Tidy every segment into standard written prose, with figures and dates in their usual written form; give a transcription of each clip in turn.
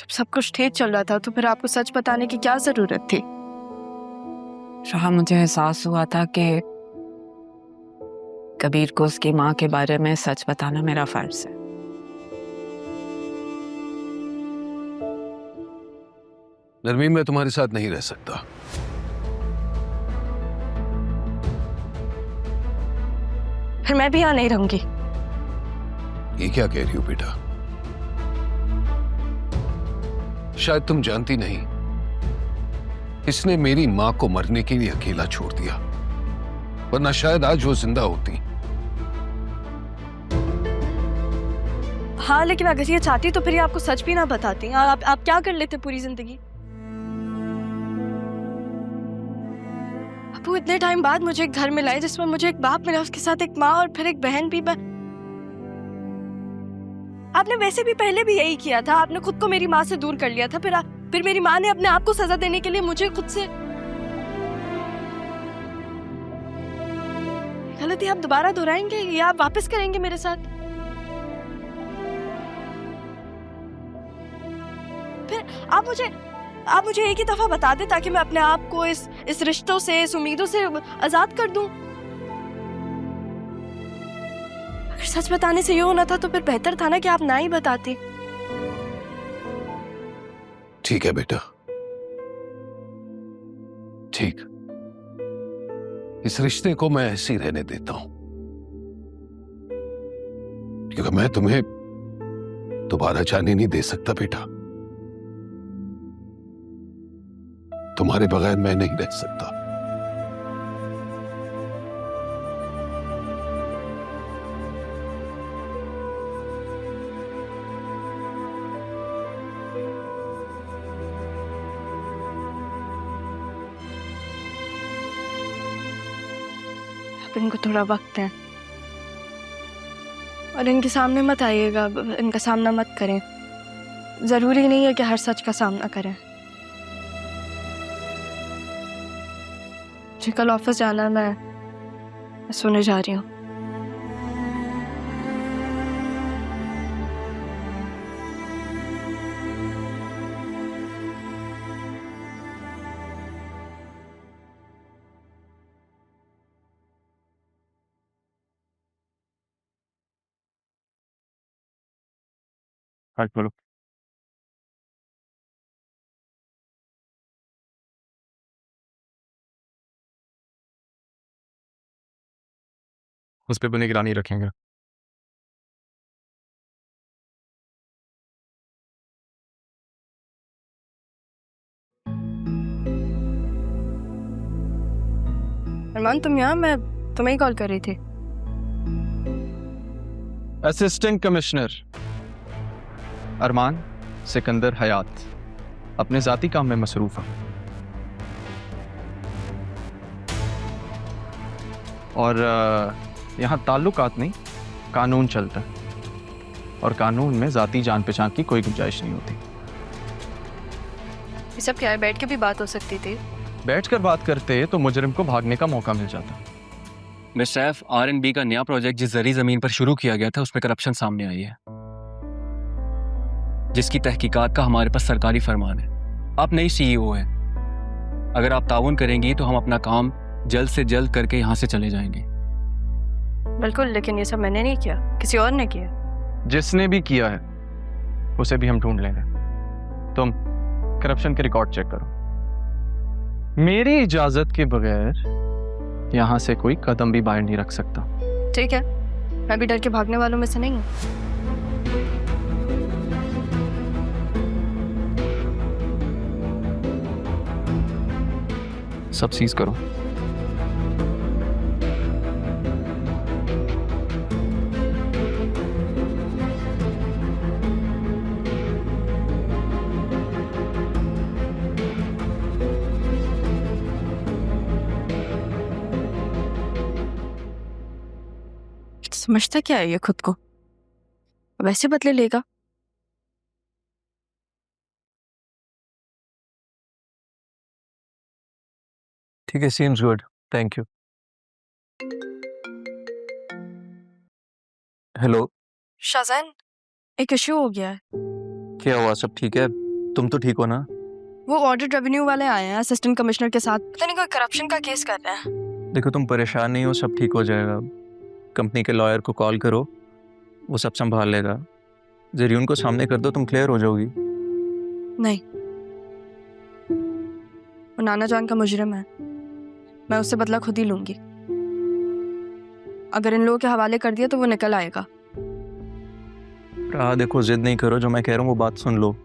जब सब कुछ ठीक चल रहा था तो फिर आपको सच बताने की क्या जरूरत थी? शाह, मुझे एहसास हुआ था कि कबीर को उसकी माँ के बारे में सच बताना मेरा फर्ज है। नरमीन, मैं तुम्हारे साथ नहीं रह सकता। फिर मैं भी यहाँ नहीं रहूंगी। ये क्या कह रही हो बेटा? शायद तुम जानती नहीं, इसने मेरी मां को मरने के लिए अकेला छोड़ दिया, वरना शायद आज वो जिंदा होती। हाँ, लेकिन अगर ये चाहती तो फिर ये आपको सच भी ना बताती। आप क्या कर लेते पूरी जिंदगी? वो इतने टाइम बाद मुझे एक घर मिला है जिसमें मुझे एक बाप मिला, उसके साथ एक माँ और फिर एक बहन भी। आपने वैसे भी पहले भी यही किया था। आपने खुद को मेरी माँ से दूर कर लिया था, फिर मेरी माँ ने अपने आप को सजा देने के लिए मुझे खुद से। गलती आप दोबारा दोहराएंगे या आप वापस करेंगे मेरे साथ? फिर आप मुझे एक ही दफा बता दे ताकि मैं अपने आप को इस रिश्तों से, इस उम्मीदों से आजाद कर दूं। अगर सच बताने से ये होना था तो फिर बेहतर था ना कि आप ना ही बताती। ठीक है बेटा, ठीक, इस रिश्ते को मैं ऐसे ही रहने देता हूं, क्योंकि मैं तुम्हें दोबारा जाने नहीं दे सकता बेटा। तुम्हारे बगैर मैं नहीं रह सकता। अब इनको थोड़ा वक्त है और इनके सामने मत आइएगा, इनका सामना मत करें। जरूरी नहीं है कि हर सच का सामना करें। मुझे कल ऑफिस जाना है, मैं सोने जा रही हूँ। हाँ बोलो। उस पे बने गिरानी रखेंगे। अरमान, तुम यहाँ? मैं तुम्हें ही कॉल कर रही थी। असिस्टेंट कमिश्नर अरमान सिकंदर हयात अपने जाती काम में मसरूफ है और यहाँ ताल्लुकात नहीं, कानून चलता है और कानून में जाती जान पहचान की कोई गुंजाइश नहीं होती। ये सब क्या है? बैठ के भी बात हो सकती थी। बैठकर बात करते तो मुजरिम को भागने का मौका मिल जाता। मिस्टर सैफ, R&B का नया प्रोजेक्ट जिस जरी जमीन पर शुरू किया गया था उसमें करप्शन सामने आई है, जिसकी तहकीकात का हमारे पास सरकारी फरमान है। आप नई CEO हैं। अगर आप ताउन करेंगी तो हम अपना काम जल्द से जल्द करके यहाँ से चले जाएंगे। बिल्कुल, लेकिन ये सब मैंने नहीं किया, किसी और ने किया। जिसने भी किया है उसे भी हम ढूंढ लेंगे। तुम करप्शन के रिकॉर्ड चेक करो। मेरी इजाजत के बगैर यहां से कोई कदम भी बाहर नहीं रख सकता। ठीक है, मैं भी डर के भागने वालों में से नहीं हूँ। सब सीज करो। समझता क्या है ये खुद को? वैसे बदले लेगा। ठीक है, seems good, thank you. Hello Shah Jahan, एक इशू हो गया है। क्या हुआ? सब ठीक है? तुम तो ठीक हो ना? वो ऑडिट रेवेन्यू वाले आए हैं असिस्टेंट कमिश्नर के साथ, पता नहीं कोई करप्शन का केस कर रहे हैं। देखो तुम परेशान नहीं हो, सब ठीक हो जाएगा। कंपनी के लॉयर को कॉल करो, वो सब संभाल लेगा। जरियून को सामने कर दो, तुम क्लियर हो जाओगी। नहीं, वो नाना जान का मुजरिम है, मैं उससे बदला खुद ही लूंगी। अगर इन लोगों के हवाले कर दिया तो वो निकल आएगा। देखो जिद नहीं करो, जो मैं कह रहा हूँ वो बात सुन लो।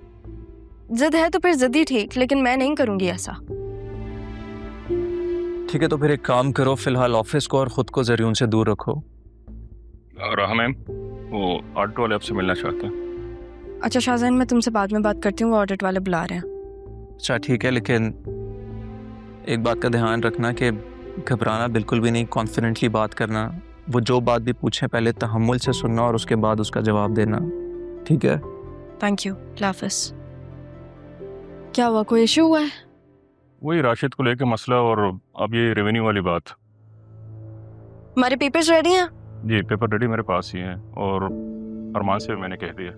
जिद है तो फिर जिद ही ठीक, लेकिन मैं नहीं करूंगी ऐसा। ठीक है तो फिर एक काम करो, फिलहाल ऑफिस को और खुद को जरियून से दूर रखो। राहा मैम, वो ऑडिट वाले आपसे मिलना चाहते हैं। अच्छा शाहजहान, मैं तुमसे बाद में बात करती हूँ, वो ऑडिट वाले बुला रहे हैं। अच्छा ठीक है, लेकिन एक बात का ध्यान रखना कि घबराना बिल्कुल भी नहीं, कॉन्फिडेंटली बात करना। वो जो बात भी पूछे पहले तहम्मुल से सुनना और उसके बाद उसका जवाब देना, ठीक है? थैंक यू, हाफिज। क्या हुआ, कोई इशू हुआ है? वही राशिद को लेकर मसला, और अब ये रेवेन्यू वाली बात। हमारे पेपर्स रेडी हैं? जी पेपर रेडी मेरे पास ही है, और अरमान से मैंने कह दिया।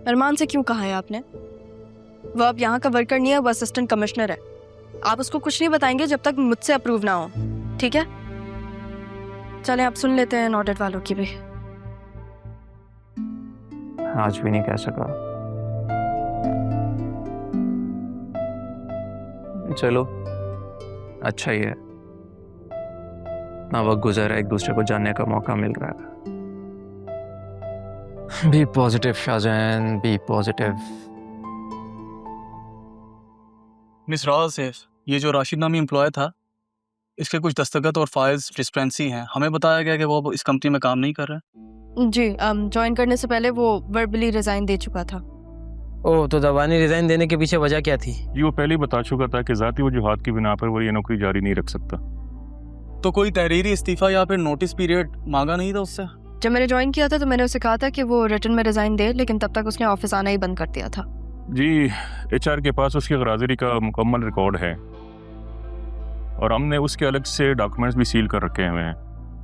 अरमान से क्यों कहा है आपने? वो अब यहाँ का वर्कर नहीं है, वो असिस्टेंट कमिश्नर है। आप उसको कुछ नहीं बताएंगे जब तक मुझसे अप्रूव ना हो, ठीक है? चलें अब सुन लेते हैं ऑडिट वालों की भी। आज भी नहीं कह सका। चलो अच्छा ही है, ना वक्त गुजर है, एक दूसरे को जानने का मौका मिल रहा है। Be positive Shahjahan, be positive. Miss Rao safe, ये जो राशिद नामी एम्प्लॉय था, इसके कुछ दस्तखत और फाइल्स डिस्पेंसी हैं। हमें बताया गया कि वो इस कंपनी में काम नहीं कर रहा है। जी, ज्वाइन करने से पहले वो वर्बली रिजाइन दे चुका था। ओह, तो दवानी रिजाइन देने के पीछे वजह क्या थी? जी वो पहले ही बता चुका था कि ज़ाती वजूहात की बिना पर वो ये नौकरी जारी नहीं रख सकता। तो कोई तहरीरी इस्तीफा या फिर नोटिस पीरियड मांगा नहीं था उससे? जब मैंने ज्वाइन किया था तो मैंने उसे कहा था कि वो रिटर्न में रिजाइन दे, लेकिन तब तक उसने ऑफिस आना ही बंद कर दिया था। जी HR के पास उसकी गराजरी का मुकम्मल रिकॉर्ड है, और हमने उसके अलग से डॉक्यूमेंट्स भी सील कर रखे हुए हैं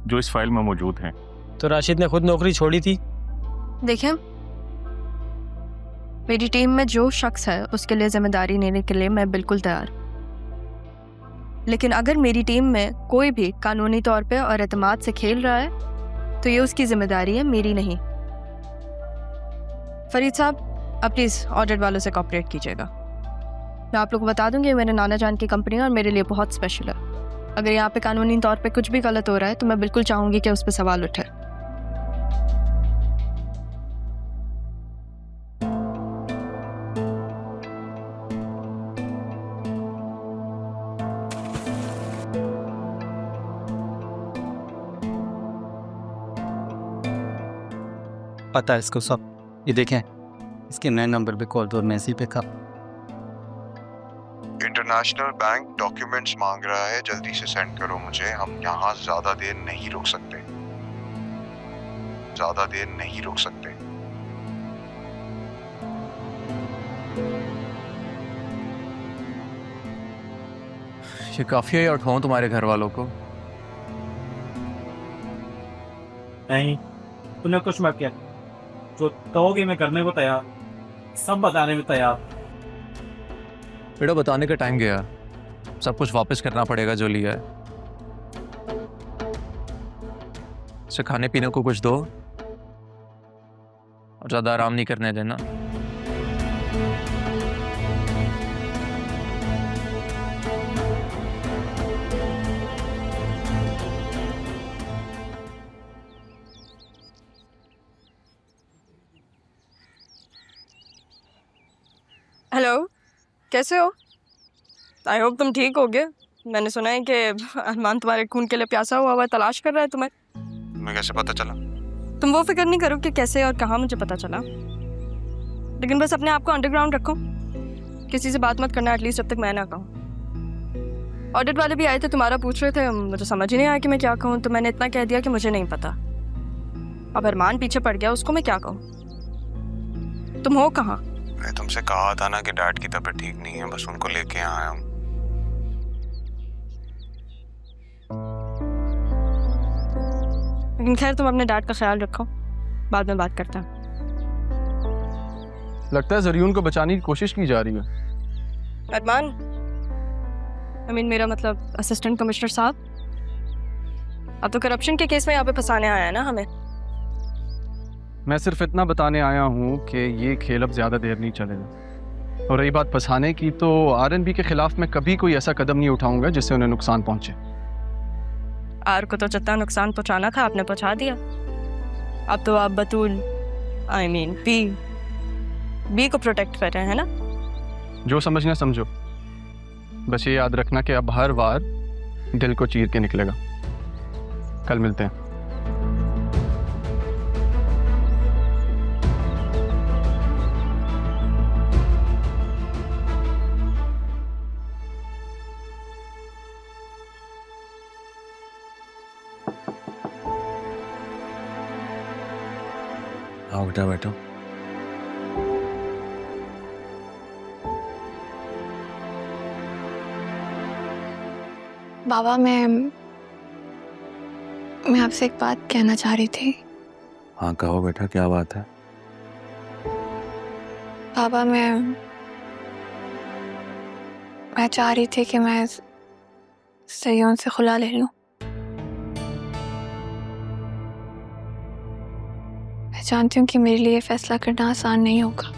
जो इस फाइल में मौजूद हैं। तो राशिद ने खुद नौकरी छोड़ी थी? देखिए, मेरी टीम में जो शख्स है उसके लिए जिम्मेदारी लेने के लिए मैं बिल्कुल तैयार, लेकिन अगर मेरी टीम में कोई भी कानूनी तौर पे और एतमाद से खेल रहा है तो ये उसकी जिम्मेदारी है, मेरी नहीं। फरीद साहब, आप प्लीज़ ऑडिट वालों से कोऑपरेट कीजिएगा। मैं आप लोग को बता दूंगी, मेरे नाना जान की कंपनी है और मेरे लिए बहुत स्पेशल है। अगर यहाँ पे कानूनी तौर पे कुछ भी गलत हो रहा है तो मैं बिल्कुल चाहूँगी कि उस पर सवाल उठे। पता है इसको सब। ये देखें, इसके नए नंबर पे कॉल तो मैसेज पे कब। इंटरनेशनल बैंक डॉक्यूमेंट्स मांग रहा है, जल्दी से सेंड करो मुझे। हम यहाँ ज्यादा देर नहीं रुक सकते, ज्यादा देर नहीं रुक सकते। ये काफी है, उठाऊं तुम्हारे घर वालों को? नहीं, तूने कुछ मत किया, जो कहोगे मैं करने को तैयार, सब बताने में तैयार। बेटा बताने का टाइम गया, सब कुछ वापस करना पड़ेगा जो लिया है। इसे खाने पीने को कुछ दो और ज्यादा आराम नहीं करने देना। हेलो, कैसे हो? आई होप तुम ठीक हो गए। मैंने सुना है कि अरमान तुम्हारे खून के लिए प्यासा हुआ है, तलाश कर रहा है तुम्हें। तुम्हें कैसे पता चला? तुम वो फिक्र नहीं करो कि कैसे और कहाँ मुझे पता चला, लेकिन बस अपने आप को अंडरग्राउंड रखो। किसी से बात मत करना एटलीस्ट जब तक मैं ना कहूँ। ऑडिट वाले भी आए थे, तुम्हारा पूछ रहे थे, मुझे समझ ही नहीं आया कि मैं क्या कहूँ, तो मैंने इतना कह दिया कि मुझे नहीं पता। अब अरमान पीछे पड़ गया, उसको मैं क्या कहूँ। तुम हो कहाँ? मैं तुमसे कहा था ना कि डैड की तबीयत ठीक नहीं है, बस उनको लेके आया हूँ। लेकिन खैर, तुम अपने डैड का ख्याल रखो, बाद में बात करते हैं। लगता है जरियून को बचाने की कोशिश की जा रही है। अरमान, मेरा मतलब असिस्टेंट कमिश्नर साहब, अब तो करप्शन के केस में यहाँ पे फंसाने आया है ना हमें। मैं सिर्फ इतना बताने आया हूँ कि ये खेल अब ज़्यादा देर नहीं चलेगा। और रही बात फंसाने की, तो आरएनबी के खिलाफ मैं कभी कोई ऐसा कदम नहीं उठाऊंगा जिससे उन्हें नुकसान पहुंचे। आर को तो जितना नुकसान पहुंचाना था आपने पहुंचा दिया। अब तो आप बतूल बी को प्रोटेक्ट कर रहे हैं ना। जो समझना समझो, बस ये याद रखना कि अब हर वार दिल को चीर के निकलेगा। कल मिलते हैं। आओ बेटा बैठो। बाबा, मैं आपसे एक बात कहना चाह रही थी। हाँ कहो बेटा, क्या बात है? बाबा, मैं चाह रही थी कि मैं सयोन से खुला ले लूं। मैं जानती हूँ कि मेरे लिए फैसला करना आसान नहीं होगा,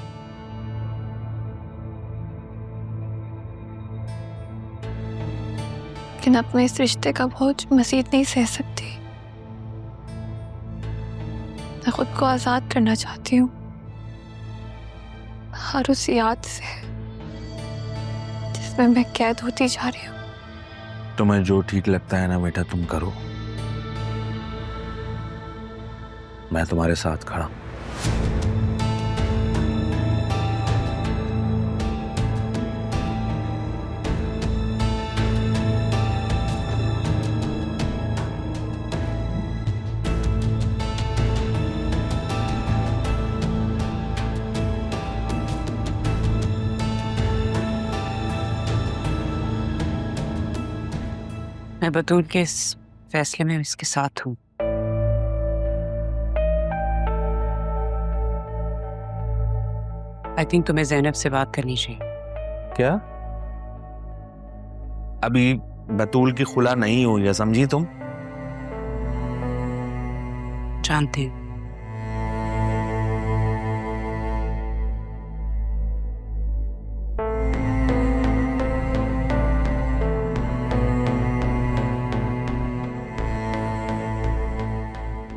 लेकिन अब मैं इस रिश्ते का बोझ मज़ीद नहीं सह सकती। मैं खुद को आज़ाद करना चाहती हूँ हर उस याद से जिसमें मैं कैद होती जा रही हूँ। तुम्हें जो ठीक लगता है ना बेटा, तुम करो। मैं तुम्हारे साथ खड़ा। मैं बतूल के इस फैसले में इसके साथ हूँ। आई थिंक तुम्हें ज़ैनब से बात करनी चाहिए। क्या? अभी बतूल की खुला नहीं हुई है, समझी तुम? जानती हूँ।